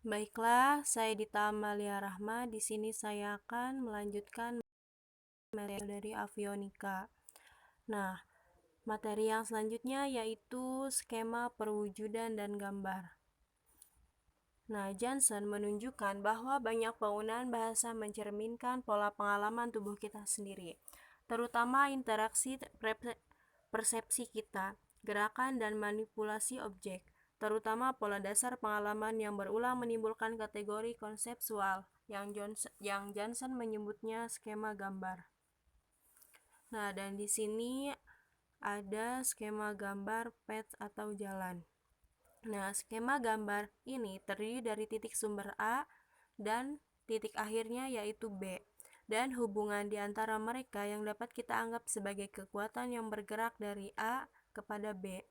Baiklah, saya Dita Amalia Rahma. Di sini saya akan melanjutkan materi dari avionika. Nah, materi yang selanjutnya yaitu skema perwujudan dan gambar. Nah, Johnson menunjukkan bahwa banyak penggunaan bahasa mencerminkan pola pengalaman tubuh kita sendiri, terutama interaksi persepsi kita, gerakan dan manipulasi objek, terutama pola dasar pengalaman yang berulang menimbulkan kategori konseptual yang Johnson menyebutnya skema gambar. Nah, dan di sini ada skema gambar path atau jalan. Nah, skema gambar ini terdiri dari titik sumber A dan titik akhirnya yaitu B, dan hubungan di antara mereka yang dapat kita anggap sebagai kekuatan yang bergerak dari A kepada B.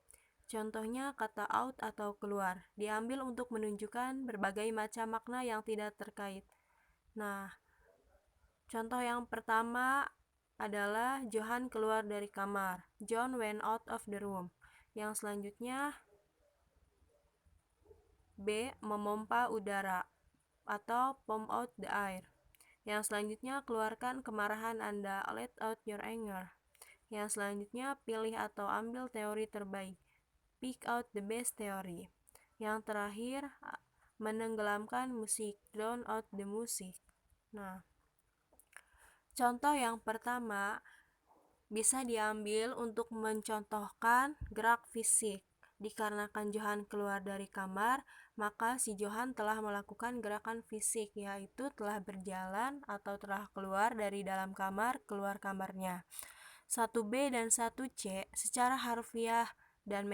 Contohnya kata out atau keluar, diambil untuk menunjukkan berbagai macam makna yang tidak terkait. Nah, contoh yang pertama adalah Johan keluar dari kamar. John went out of the room. Yang selanjutnya B. Memompa udara atau pump out the air. Yang selanjutnya keluarkan kemarahan Anda, let out your anger. Yang selanjutnya pilih atau ambil teori terbaik, pick out the best theory. Yang terakhir menenggelamkan musik, drown out the music. Nah, contoh yang pertama bisa diambil untuk mencontohkan gerak fisik. Dikarenakan Johan keluar dari kamar, maka si Johan telah melakukan gerakan fisik, yaitu telah berjalan atau telah keluar dari dalam kamar, keluar kamarnya. 1B dan 1C secara harfiah dan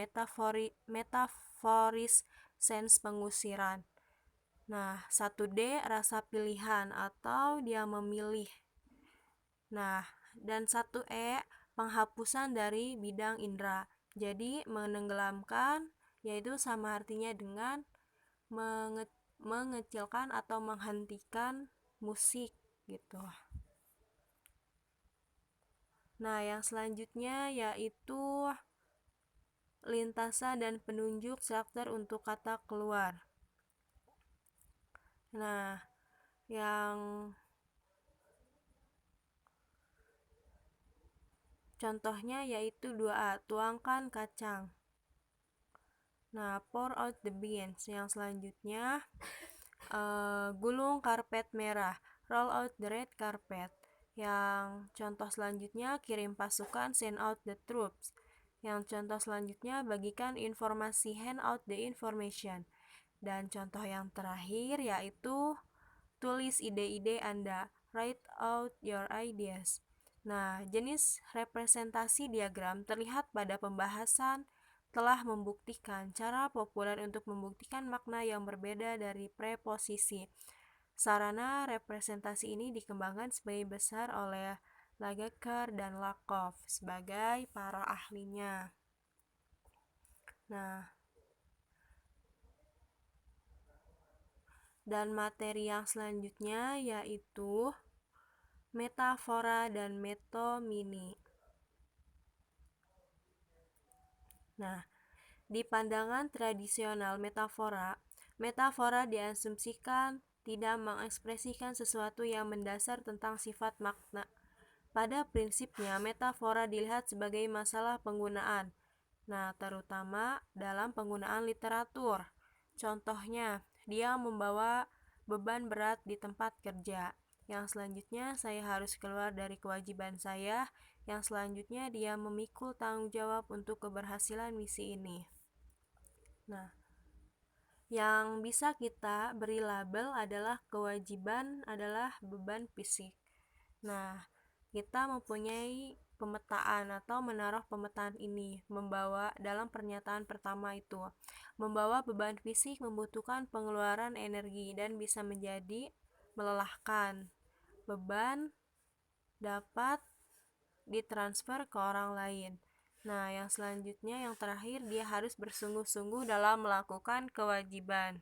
metaforis sense pengusiran. Nah, 1D rasa pilihan atau dia memilih. Nah, dan 1E penghapusan dari bidang indera. Jadi menenggelamkan yaitu sama artinya dengan mengecilkan atau menghentikan musik gitu. Nah, yang selanjutnya yaitu lintasan dan penunjuk struktur untuk kata keluar. Nah, yang contohnya yaitu 2A, tuangkan kacang. Nah, pour out the beans. Yang selanjutnya gulung karpet merah, roll out the red carpet. Yang contoh selanjutnya kirim pasukan, send out the troops. Yang contoh selanjutnya bagikan informasi, hand out the information. Dan contoh yang terakhir yaitu tulis ide-ide Anda, write out your ideas. Nah, jenis representasi diagram terlihat pada pembahasan telah membuktikan cara populer untuk membuktikan makna yang berbeda dari preposisi. Sarana representasi ini dikembangkan sebagai besar oleh Lagerker dan Lakoff sebagai para ahlinya. Nah, dan materi yang selanjutnya yaitu metafora dan metonimi. Nah, di pandangan tradisional metafora diasumsikan tidak mengekspresikan sesuatu yang mendasar tentang sifat makna. Pada prinsipnya, metafora dilihat sebagai masalah penggunaan. Nah, terutama dalam penggunaan literatur. Contohnya, dia membawa beban berat di tempat kerja. Yang selanjutnya, saya harus keluar dari kewajiban saya. Yang selanjutnya, dia memikul tanggung jawab untuk keberhasilan misi ini. Nah, yang bisa kita beri label adalah kewajiban adalah beban fisik. Nah, kita mempunyai pemetaan atau menaruh pemetaan ini membawa dalam pernyataan pertama itu. Membawa beban fisik membutuhkan pengeluaran energi dan bisa menjadi melelahkan. Beban dapat ditransfer ke orang lain. Nah, yang selanjutnya yang terakhir dia harus bersungguh-sungguh dalam melakukan kewajiban.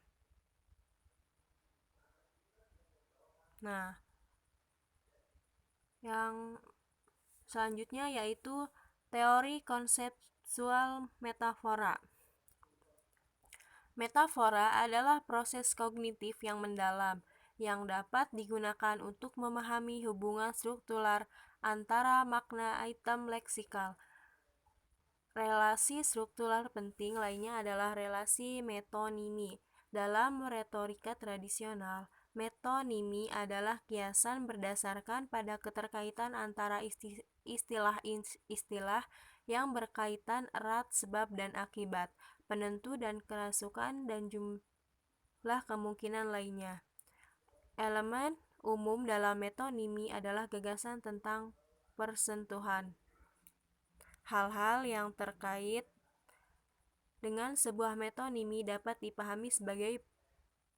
Nah, yang selanjutnya yaitu teori konseptual metafora. Metafora adalah proses kognitif yang mendalam yang dapat digunakan untuk memahami hubungan struktural antara makna item leksikal. Relasi struktural penting lainnya adalah relasi metonimi. Dalam retorika tradisional, metonimi adalah kiasan berdasarkan pada keterkaitan antara istilah-istilah yang berkaitan erat sebab dan akibat, penentu dan kerasukan, dan jumlah kemungkinan lainnya. Elemen umum dalam metonimi adalah gagasan tentang persentuhan. Hal-hal yang terkait dengan sebuah metonimi dapat dipahami sebagai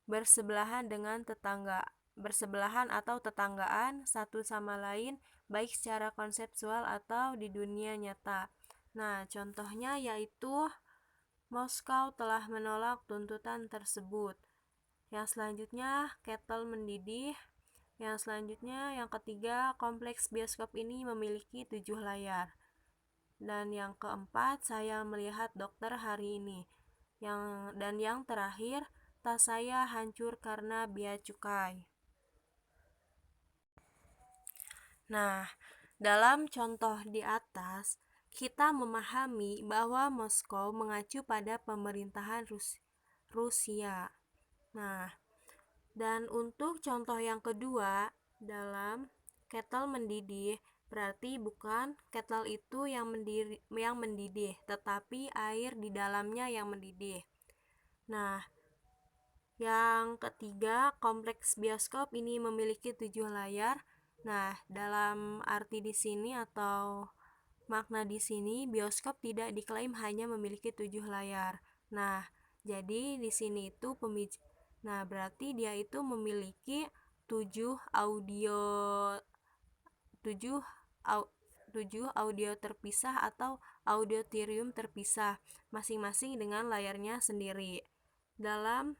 bersebelahan dengan tetangga, bersebelahan atau tetanggaan satu sama lain, baik secara konseptual atau di dunia nyata. Nah, contohnya yaitu Moskow telah menolak tuntutan tersebut. Yang selanjutnya, kettle mendidih. Yang selanjutnya, yang ketiga, kompleks bioskop ini memiliki 7 layar. Dan yang keempat, saya melihat dokter hari ini. Dan yang terakhir, tas saya hancur karena bea cukai. Nah, dalam contoh di atas, kita memahami bahwa Moskow mengacu pada pemerintahan Rusia. Nah, dan untuk contoh yang kedua, dalam kettle mendidih, berarti bukan kettle itu yang mendidih, tetapi air di dalamnya yang mendidih. Nah, yang ketiga, kompleks bioskop ini memiliki 7 layar. Nah, dalam arti di sini atau makna di sini, bioskop tidak diklaim hanya memiliki 7 layar. Nah, jadi di sini itu berarti dia itu memiliki 7 audio terpisah atau auditorium terpisah, masing-masing dengan layarnya sendiri. Dan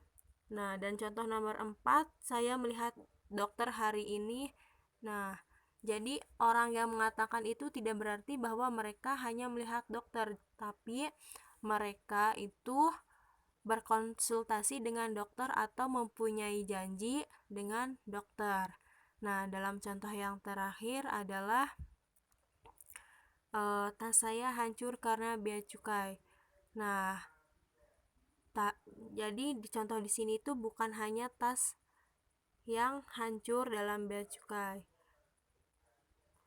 contoh nomor 4, saya melihat dokter hari ini. Nah, jadi orang yang mengatakan itu tidak berarti bahwa mereka hanya melihat dokter, tapi mereka itu berkonsultasi dengan dokter atau mempunyai janji dengan dokter. Nah, dalam contoh yang terakhir adalah tas saya hancur karena bea cukai. Nah, jadi di contoh di sini itu bukan hanya tas yang hancur dalam bea cukai,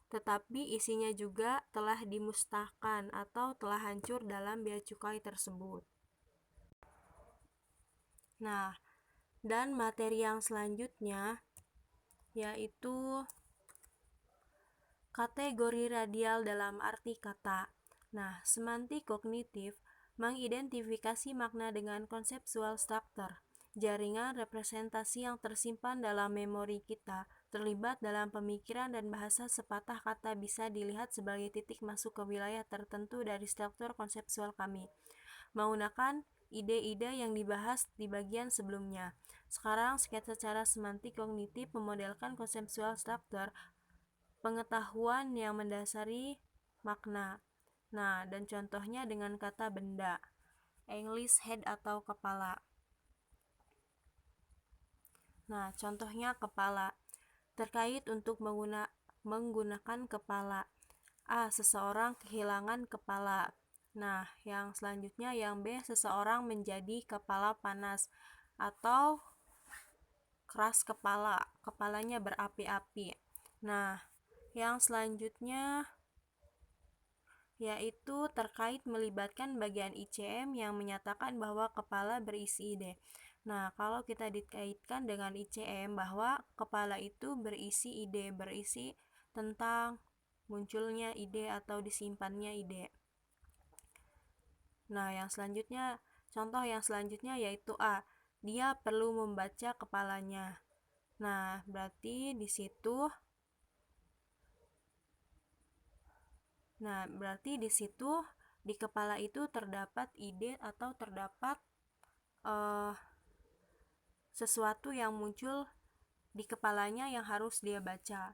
tetapi isinya juga telah dimusnahkan atau telah hancur dalam bea cukai tersebut. Nah, dan materi yang selanjutnya yaitu kategori radial dalam arti kata. Nah, semantik kognitif mengidentifikasi makna dengan konseptual struktur. Jaringan representasi yang tersimpan dalam memori kita, terlibat dalam pemikiran dan bahasa sepatah kata bisa dilihat sebagai titik masuk ke wilayah tertentu dari struktur konseptual kami, menggunakan ide-ide yang dibahas di bagian sebelumnya. Sekarang, sketsa secara semantik kognitif memodelkan konseptual struktur pengetahuan yang mendasari makna. Nah, dan contohnya dengan kata benda, English head atau kepala. Nah, contohnya kepala, terkait untuk menggunakan kepala. A. Seseorang kehilangan kepala. Nah, yang selanjutnya yang B. Seseorang menjadi kepala panas atau keras kepala, kepalanya berapi-api. Nah, yang selanjutnya yaitu terkait melibatkan bagian ICM yang menyatakan bahwa kepala berisi ide. Nah, kalau kita dikaitkan dengan ICM bahwa kepala itu berisi ide, berisi tentang munculnya ide atau disimpannya ide. Nah, contoh yang selanjutnya yaitu A. Dia perlu membaca kepalanya. Nah, berarti di situ di kepala itu terdapat ide atau terdapat sesuatu yang muncul di kepalanya yang harus dia baca.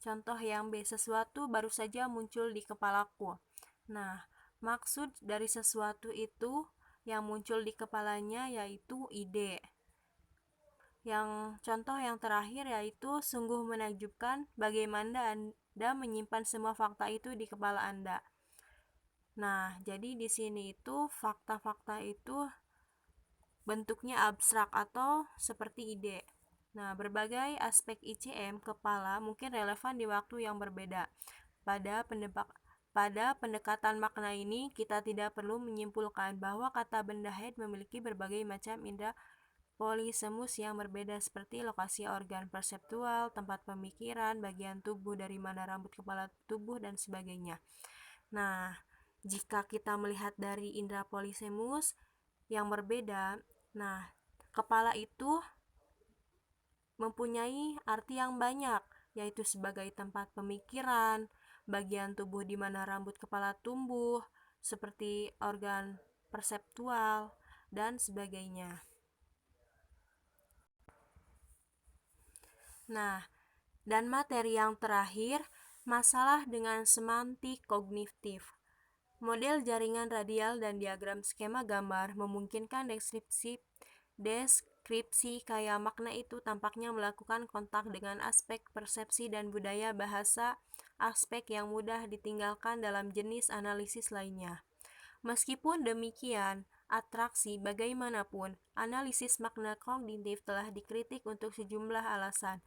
Contoh yang B, sesuatu baru saja muncul di kepalaku. Nah, maksud dari sesuatu itu yang muncul di kepalanya yaitu ide. Yang contoh yang terakhir yaitu sungguh menakjubkan bagaimana Anda menyimpan semua fakta itu di kepala Anda. Nah, jadi di sini itu fakta-fakta itu bentuknya abstrak atau seperti ide. Nah, berbagai aspek ICM kepala mungkin relevan di waktu yang berbeda. Pada pendekatan makna ini, kita tidak perlu menyimpulkan bahwa kata benda head memiliki berbagai macam indera polisemus yang berbeda seperti lokasi organ perseptual, tempat pemikiran, bagian tubuh dari mana rambut kepala tubuh, dan sebagainya. Nah, jika kita melihat dari indera polisemus yang berbeda, nah, kepala itu mempunyai arti yang banyak, yaitu sebagai tempat pemikiran, bagian tubuh di mana rambut kepala tumbuh, seperti organ perseptual, dan sebagainya. Nah, dan materi yang terakhir, masalah dengan semantik kognitif. Model jaringan radial dan diagram skema gambar memungkinkan deskripsi kaya makna itu tampaknya melakukan kontak dengan aspek persepsi dan budaya bahasa, aspek yang mudah ditinggalkan dalam jenis analisis lainnya. Meskipun demikian, atraksi bagaimanapun, analisis makna kognitif telah dikritik untuk sejumlah alasan.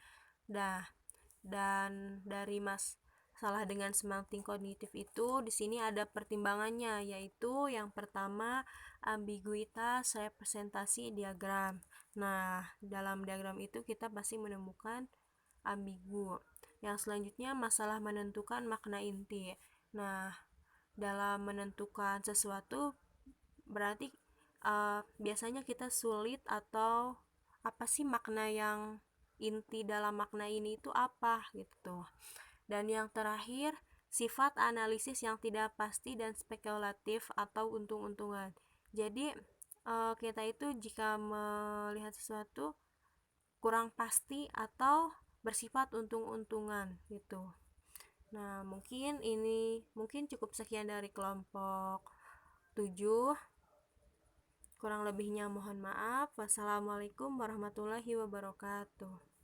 Dan dari masalah dengan semantik kognitif itu di sini ada pertimbangannya, yaitu yang pertama ambiguitas representasi diagram. Nah, dalam diagram itu kita pasti menemukan ambigu. Yang selanjutnya masalah menentukan makna inti. Nah, dalam menentukan sesuatu berarti biasanya kita sulit atau apa sih makna yang inti dalam makna ini itu apa gitu. Dan yang terakhir, sifat analisis yang tidak pasti dan spekulatif atau untung-untungan. Jadi kita itu jika melihat sesuatu kurang pasti atau bersifat untung-untungan gitu. Nah, mungkin cukup sekian dari kelompok 7. Kurang lebihnya mohon maaf. Wassalamualaikum warahmatullahi wabarakatuh.